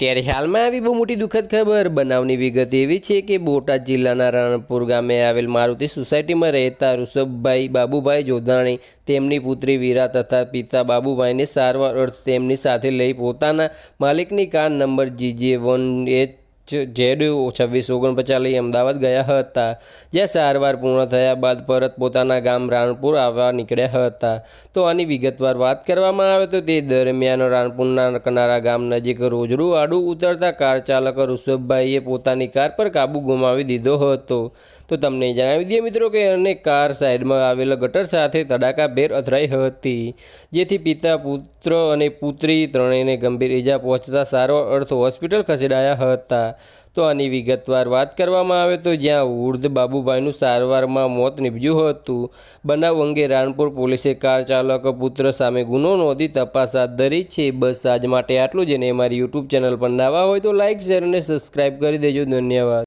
ત્યારે હાલમાં આવી બહુ મોટી દુઃખદ ખબર બનાવની વિગત એવી છે કે બોટાદ જિલ્લાના રાણપુર ગામે આવેલ મારુતિ સોસાયટીમાં રહેતા ઋષભભાઈ બાબુભાઈ જોધાણી તેમની પુત્રી વીરા તથા પિતા બાબુભાઈને સારવાર અર્થ તેમની સાથે લઈ પોતાના માલિકની કાર નંબર GJ1H Z2649 લઈ અમદાવાદ ગયા હતા, જ્યાં સારવાર પૂર્ણ થયા બાદ પરત પોતાના ગામ રાણપુર આવવા નીકળ્યા હતા। તો આની વિગતવાર વાત કરવામાં આવે તો તે દરમિયાન રાણપુરના કનારા ગામ નજીક રોજડું આડું ઉતરતા કાર ચાલક ઋષભભાઈએ પોતાની કાર પર કાબુ ગુમાવી દીધો હતો। તો તમને જણાવી દઈએ મિત્રો કે અને કાર સાઈડમાં આવેલા ગટર સાથે તડાકાભેર અથડાઈ હતી, જેથી પિતા, પુત્ર અને પુત્રી ત્રણેયને ગંભીર ઈજા પહોંચતા સારવાર અર્થ હોસ્પિટલ ખસેડાયા હતા। તો આની વિગતવાર વાત કરવામાં આવે તો જ્યાં વૃદ્ધ બાબુભાઈનું સારવારમાં મોત નીપજ્યું હતું। બનાવ અંગે રાણપુર પોલીસે કાર ચાલક પુત્ર સામે ગુનો નોંધી તપાસ હાથ ધરી છે। બસ આજ માટે આટલું જ, અને અમારી યુટ્યુબ ચેનલ પર નવા હોય તો લાઇક, શેર અને સબસ્ક્રાઈબ કરી દેજો। ધન્યવાદ।